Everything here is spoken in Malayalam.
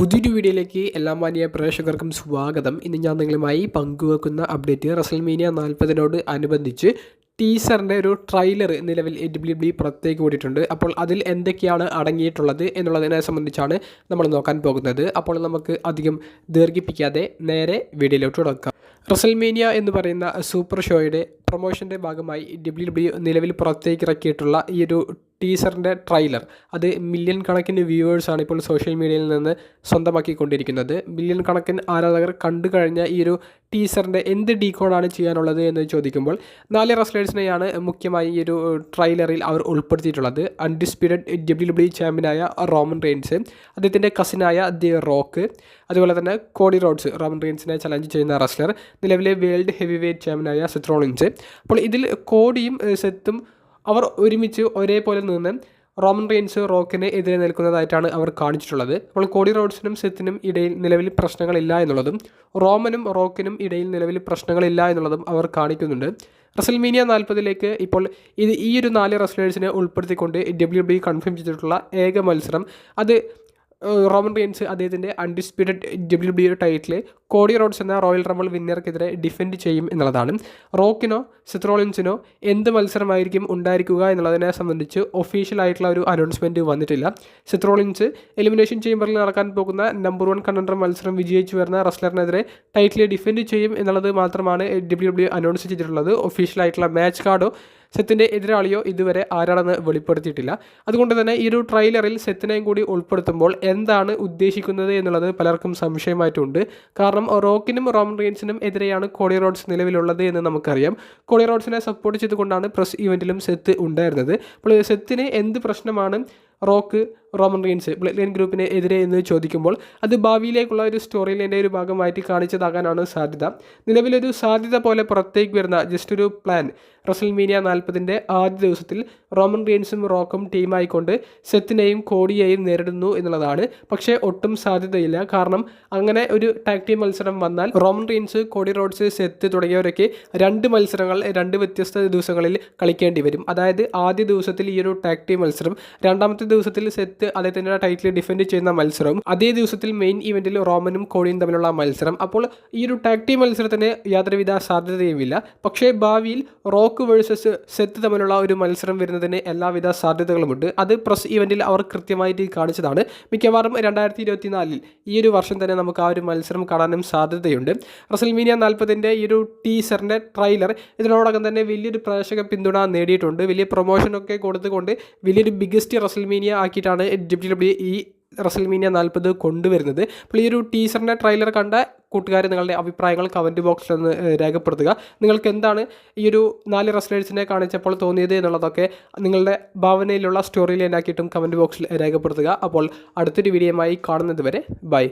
പുതിയൊരു വീഡിയോയിലേക്ക് എല്ലാ മാന്യ പ്രേക്ഷകർക്കും സ്വാഗതം. ഇന്ന് ഞാൻ നിങ്ങളുമായി പങ്കുവെക്കുന്ന അപ്ഡേറ്റ് റസൽമേനിയ 40 അനുബന്ധിച്ച് ടീസറിൻ്റെ ഒരു ട്രെയിലർ നിലവിൽ WWE പുറത്തേക്ക് വിട്ടിട്ടുണ്ട്. അപ്പോൾ അതിൽ എന്തൊക്കെയാണ് അടങ്ങിയിട്ടുള്ളത് എന്നുള്ളതിനെ സംബന്ധിച്ചാണ് നമ്മൾ നോക്കാൻ പോകുന്നത്. അപ്പോൾ നമുക്ക് അധികം ദീർഘിപ്പിക്കാതെ നേരെ വീഡിയോയിലോട്ട് തുടങ്ങാം. റസൽമേനിയ എന്ന് പറയുന്ന സൂപ്പർ ഷോയുടെ പ്രൊമോഷൻ്റെ ഭാഗമായി WWE നിലവിൽ പുറത്തേക്ക് ഇറക്കിയിട്ടുള്ള ഈ ഒരു ടീസറിൻ്റെ ട്രെയിലർ അത് മില്യൺ കണക്കിന് വ്യൂവേഴ്സാണ് ഇപ്പോൾ സോഷ്യൽ മീഡിയയിൽ നിന്ന് സ്വന്തമാക്കിക്കൊണ്ടിരിക്കുന്നത്. മില്യൺ കണക്കിന് ആരാധകർ കണ്ടു കഴിഞ്ഞ ഈ ഒരു ടീസറിൻ്റെ എന്ത് ഡീകോഡാണ് ചെയ്യാനുള്ളത് എന്ന് ചോദിക്കുമ്പോൾ 4 റെസ്ലേഴ്സിനെയാണ് മുഖ്യമായി ഈ ഒരു ട്രെയിലറിൽ അവർ ഉൾപ്പെടുത്തിയിട്ടുള്ളത്. അൺഡിസ്പ്യൂട്ടഡ് WWE ചാമ്പ്യനായ റോമൻ റെയിൻസ്, അദ്ദേഹത്തിൻ്റെ കസിനായ ദി റോക്ക്, അതുപോലെ തന്നെ കോഡി റോഡ്സ്, റോമൻ റെയിൻസിനെ ചലഞ്ച് ചെയ്യുന്ന റെസ്ലർ, നിലവിലെ വേൾഡ് ഹെവി വെയ്റ്റ് ചാമ്പ്യനായ സെത്ത് റോളിൻസ്. അപ്പോൾ ഇതിൽ കോഡിയും സെത്തും അവർ ഒരുമിച്ച് ഒരേപോലെ നിന്ന് റോമൻ റെയിൻസ് റോക്കിന് എതിരെ നിൽക്കുന്നതായിട്ടാണ് അവർ കാണിച്ചിട്ടുള്ളത്. അപ്പോൾ കോഡി റോഡ്സിനും സെത്തിനും ഇടയിൽ നിലവിൽ പ്രശ്നങ്ങളില്ല എന്നുള്ളതും റോമനും റോക്കിനും ഇടയിൽ നിലവിൽ പ്രശ്നങ്ങളില്ല എന്നുള്ളതും അവർ കാണിക്കുന്നുണ്ട്. റസൽമേനിയ 40 ഇപ്പോൾ ഈ ഒരു 4 റെസ്ലേഴ്സിനെ ഉൾപ്പെടുത്തിക്കൊണ്ട് WWE കൺഫേം ചെയ്തിട്ടുള്ള ഏക മത്സരം അത് റോമൻ റെയിൻസ് അദ്ദേഹത്തിൻ്റെ undisputed WWE title Cody Rhodes എന്ന റോയൽ റംബിൾ വിന്നർക്കെതിരെ ഡിഫെൻഡ് ചെയ്യും എന്നുള്ളതാണ്. റോക്കിനോ സെത്ത് റോളിൻസിനോ എന്ത് മത്സരമായിരിക്കും ഉണ്ടായിരിക്കുക എന്നുള്ളതിനെ സംബന്ധിച്ച് ഒഫീഷ്യലായിട്ടുള്ള ഒരു അനൗൺസ്മെൻറ്റ് വന്നിട്ടില്ല. സെത്ത് റോളിൻസ് എലിമിനേഷൻ ചേംബറിൽ നടക്കാൻ പോകുന്ന നമ്പർ 1 കണ്ടൻഡർ മത്സരം വിജയിച്ചു വരുന്ന റെസ്ലറിനെതിരെ ടൈറ്റിൽ ഡിഫെൻഡ് ചെയ്യും എന്നുള്ളത് മാത്രമാണ് WWE അനൗൺസ് ചെയ്തിട്ടുള്ളത്. ഒഫീഷ്യലായിട്ടുള്ള മാച്ച് കാർഡോ സെത്തിൻ്റെ എതിരാളിയോ ഇതുവരെ ആരാണെന്ന് വെളിപ്പെടുത്തിയിട്ടില്ല. അതുകൊണ്ട് തന്നെ ഈ ഒരു ട്രെയിലറിൽ സെത്തിനെയും കൂടി ഉൾപ്പെടുത്തുമ്പോൾ എന്താണ് ഉദ്ദേശിക്കുന്നത് എന്നുള്ളത് പലർക്കും സംശയമായിട്ടുണ്ട്. കാരണം റോക്കിനും റോമൻ റെയിൻസിനും എതിരെയാണ് കോഡി റോഡ്സ് നിലവിലുള്ളത് എന്ന് നമുക്കറിയാം. കോഡി റോഡ്സിനെ സപ്പോർട്ട് ചെയ്തുകൊണ്ടാണ് പ്രസ് ഇവൻറ്റിലും സെത്ത് ഉണ്ടായിരുന്നത്. അപ്പോൾ സെത്തിന് എന്ത് പ്രശ്നമാണ് Rock Roman Reigns blood line ഗ്രൂപ്പിന് എതിരെ എന്ന് ചോദിക്കുമ്പോൾ അത് ഭാവിയിലേക്കുള്ള ഒരു സ്റ്റോറി ലൈൻ്റെ ഒരു ഭാഗമായിട്ട് കാണിച്ചതാകാനാണ് സാധ്യത. നിലവിലൊരു സാധ്യത പോലെ പുറത്തേക്ക് വരുന്ന ജസ്റ്റ് ഒരു പ്ലാൻ റസൽമേനിയ 40 ആദ്യ ദിവസത്തിൽ റോമൻ റെയിൻസും റോക്കും ടീമായിക്കൊണ്ട് സെത്തിനെയും കോഡിയെയും നേരിടുന്നു എന്നുള്ളതാണ്. പക്ഷേ ഒട്ടും സാധ്യതയില്ല. കാരണം അങ്ങനെ ഒരു ടാഗ് ടീം മത്സരം വന്നാൽ Roman Reigns, Cody Rhodes, Seth തുടങ്ങിയവരൊക്കെ 2 മത്സരങ്ങൾ 2 വ്യത്യസ്ത ദിവസങ്ങളിൽ കളിക്കേണ്ടി വരും. അതായത് ആദ്യ ദിവസത്തിൽ ഈ ഒരു ടാഗ് ടീം മത്സരം, രണ്ടാമത്തെ ദിവസത്തിൽ സെത്ത് അദ്ദേഹത്തിൻ്റെ ടൈറ്റിൽ ഡിഫെൻഡ് ചെയ്യുന്ന മത്സരവും, അതേ ദിവസത്തിൽ മെയിൻ ഇവൻറ്റിൽ റോമനും കോഡിയും തമ്മിലുള്ള മത്സരം. അപ്പോൾ ഈ ഒരു ടാഗ് ടീം മത്സരത്തിന് യാതൊരുവിധ സാധ്യതയുമില്ല. പക്ഷേ ഭാവിയിൽ റോക്ക് വേഴ്സസ് സെത്ത് തമ്മിലുള്ള ഒരു മത്സരം വരുന്നതിന് എല്ലാവിധ സാധ്യതകളുമുണ്ട്. അത് പ്രസ് ഇവൻറ്റിൽ അവർ കൃത്യമായിട്ട് കാണിച്ചതാണ്. മിക്കവാറും 2024 ഈ ഒരു വർഷം തന്നെ നമുക്ക് ആ ഒരു മത്സരം കാണാനും സാധ്യതയുണ്ട്. റസൽമേനിയ 40 ഈ ഒരു ടീസറിൻ്റെ ട്രെയിലർ ഇതിനോടകം തന്നെ വലിയൊരു പ്രേക്ഷക പിന്തുണ നേടിയിട്ടുണ്ട്. വലിയ പ്രൊമോഷനൊക്കെ കൊടുത്തുകൊണ്ട് വലിയൊരു ബിഗ്ഗസ്റ്റ് റസൽമേനിയ ആക്കിയിട്ടാണ് WWE ഈ റസൽമേനിയ 40 കൊണ്ടുവരുന്നത്. അപ്പോൾ ഈ ഒരു ടീസറിൻ്റെ ട്രെയിലർ കണ്ട കൂട്ടുകാർ നിങ്ങളുടെ അഭിപ്രായങ്ങൾ കമൻറ്റ് ബോക്സിൽ ഒന്ന് രേഖപ്പെടുത്തുക. നിങ്ങൾക്ക് എന്താണ് ഈ ഒരു 4 റെസ്ലേഴ്സിനെ കാണിച്ചപ്പോൾ തോന്നിയത് എന്നുള്ളതൊക്കെ നിങ്ങളുടെ ഭാവനയിലുള്ള സ്റ്റോറി ലൈനാക്കിയിട്ടും കമൻറ്റ് ബോക്സിൽ രേഖപ്പെടുത്തുക. അപ്പോൾ അടുത്തൊരു വീഡിയോയുമായി കാണുന്നത് വരെ ബൈ.